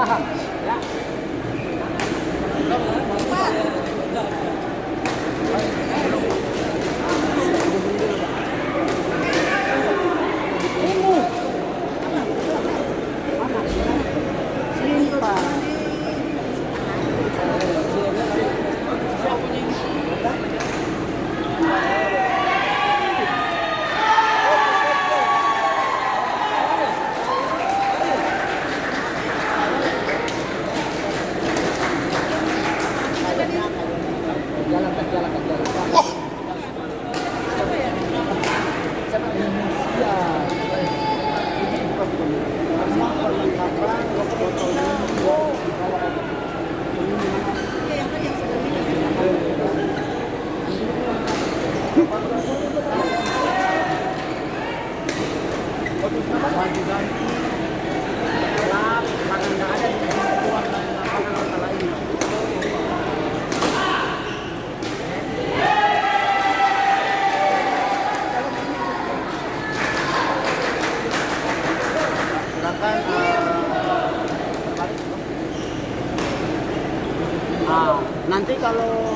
Ya. Nanti kalau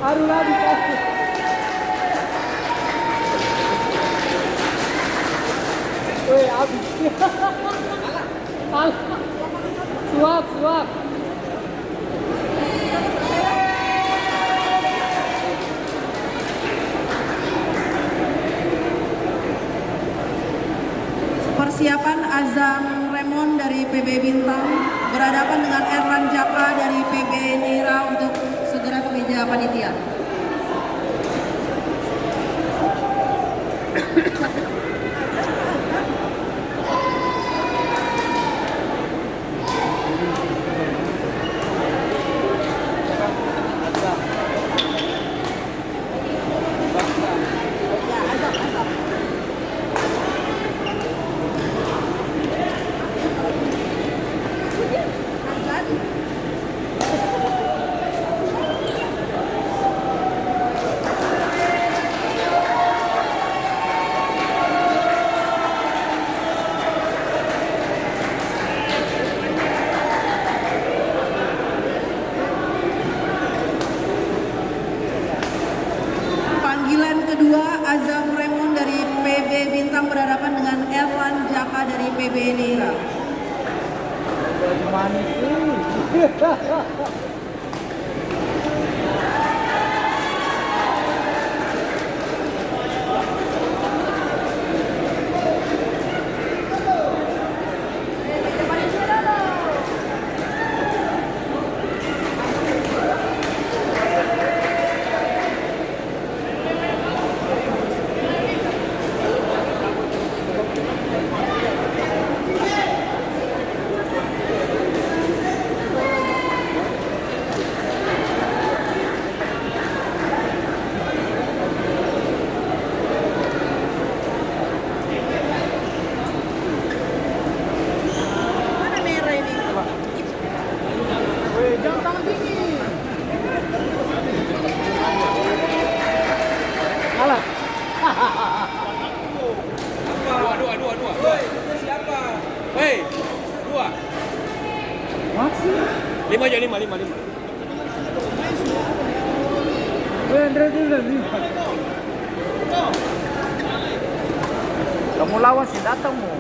Aru lagi pasti. Woi, habis. Suap, suap. Persiapan Azam Remon dari PB Bintang berhadapan dengan Erlan Jaka dari PB Nira untuk segera ke meja panitia. Azam Remon dari PB Bintang berhadapan dengan Erlan Jaka dari PB Nira. Manis sih. lima aja, lima. Andre dulu nih. Kamu lawan si datangmu.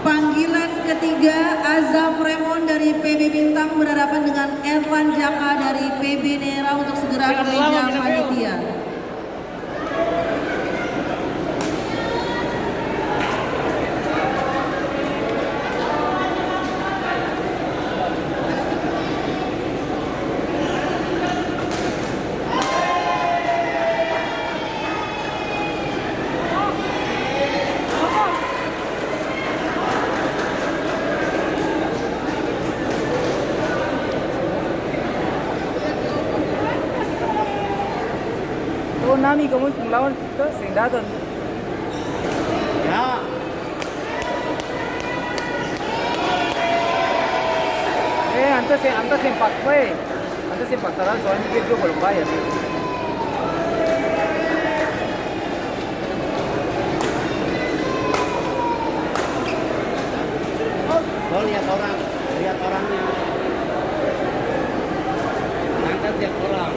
Panggilan ketiga, Azam Remon dari PB Bintang berhadapan dengan Erlan Jaka dari PB Nera untuk segera ke meja panitia. Oh, Nami kamu lawan kita sing datang. Ya. Anta sempat baik. Anta sempat saran soalnya dia juga belum bayar. Kau lihat orangnya. Angkat lihat orang.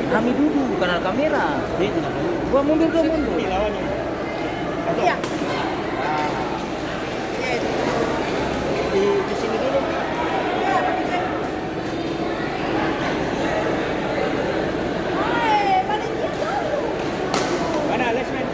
Nami duduk bukan ada kamera. Ini tidak tahu. Gua mundur. Ini lawannya. Iya. Di sini dulu. Mana Alex man?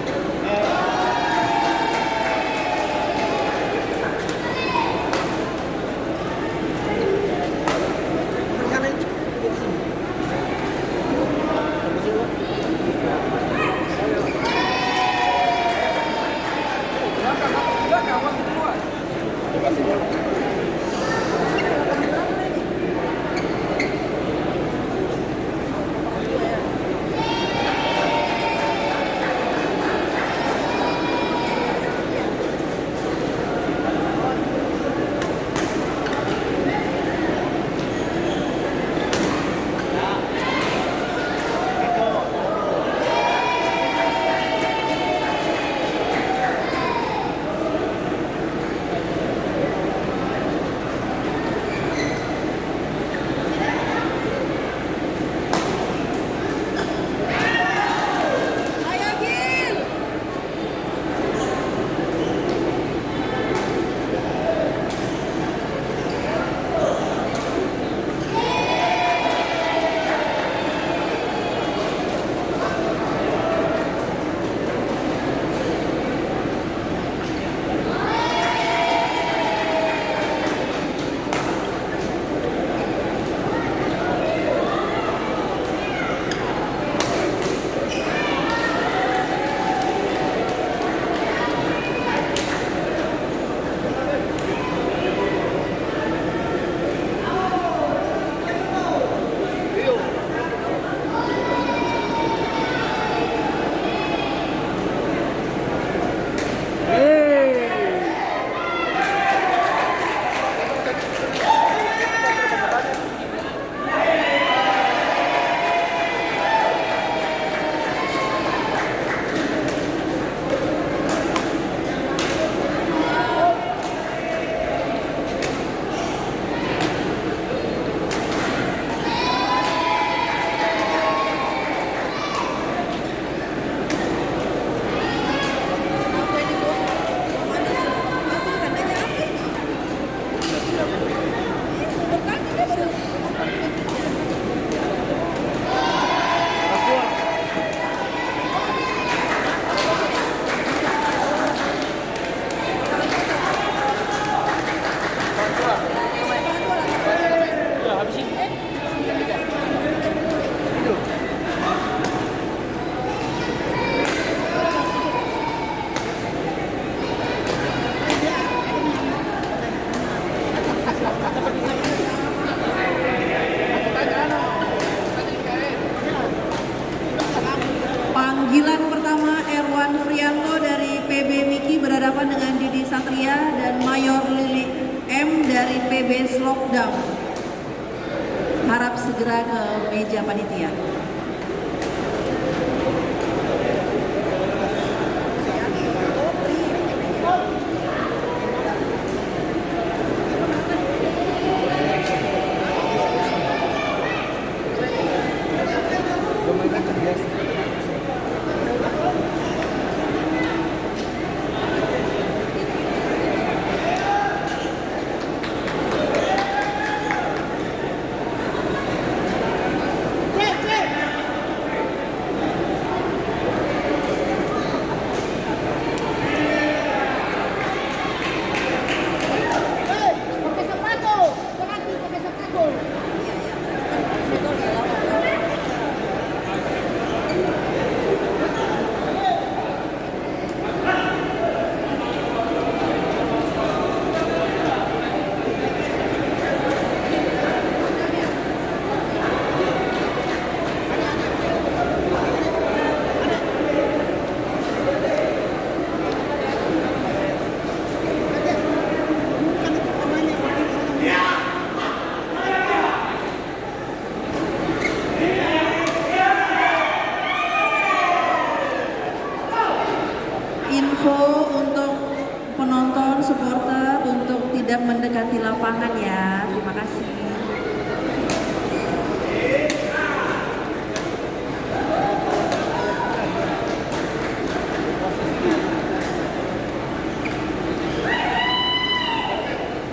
Panggilan pertama, Erwan Frianto dari PB Miki berhadapan dengan Didi Satria dan Mayor Lili M dari PB Slokdam. Harap segera ke meja panitia. Pakai sepatu, berarti pakai sepatu. Info untuk penonton supporter untuk tidak mendekati lapangan ya. Terima kasih.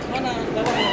Mana bawahnya?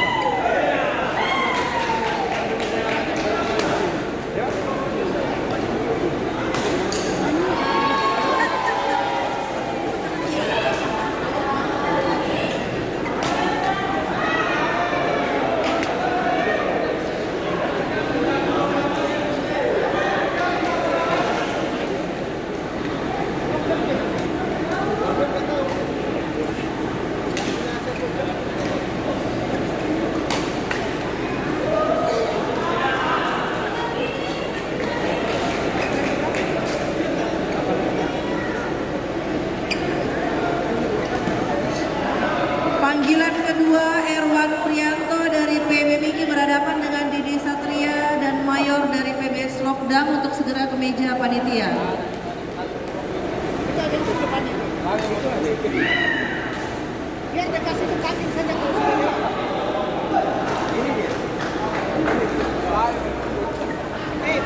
Panggilan kedua Erwan Frianto dari PB Miki berhadapan dengan Didi Satria dan Mayor dari PB Slokdam untuk segera ke meja panitia. Kita ada itu depannya. Biar dikasih tekatin saja kalau sudah.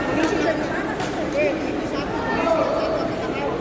Polisi dari sana satu. Ini satu, polisi yang satu, kita tahu.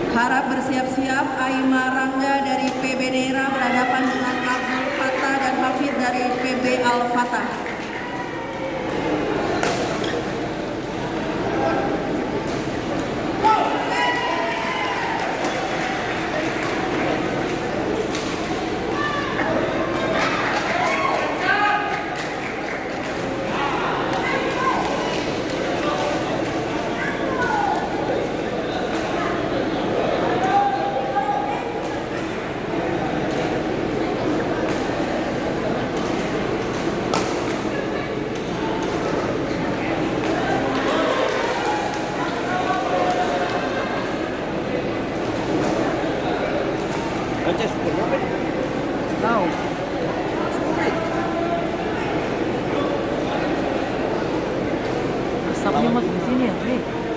Harap bersiap-siap. Aima Rangga dari PB Daerah berhadapan dengan Abdul Fatah dan Hafid dari PB Al Fatah. nih.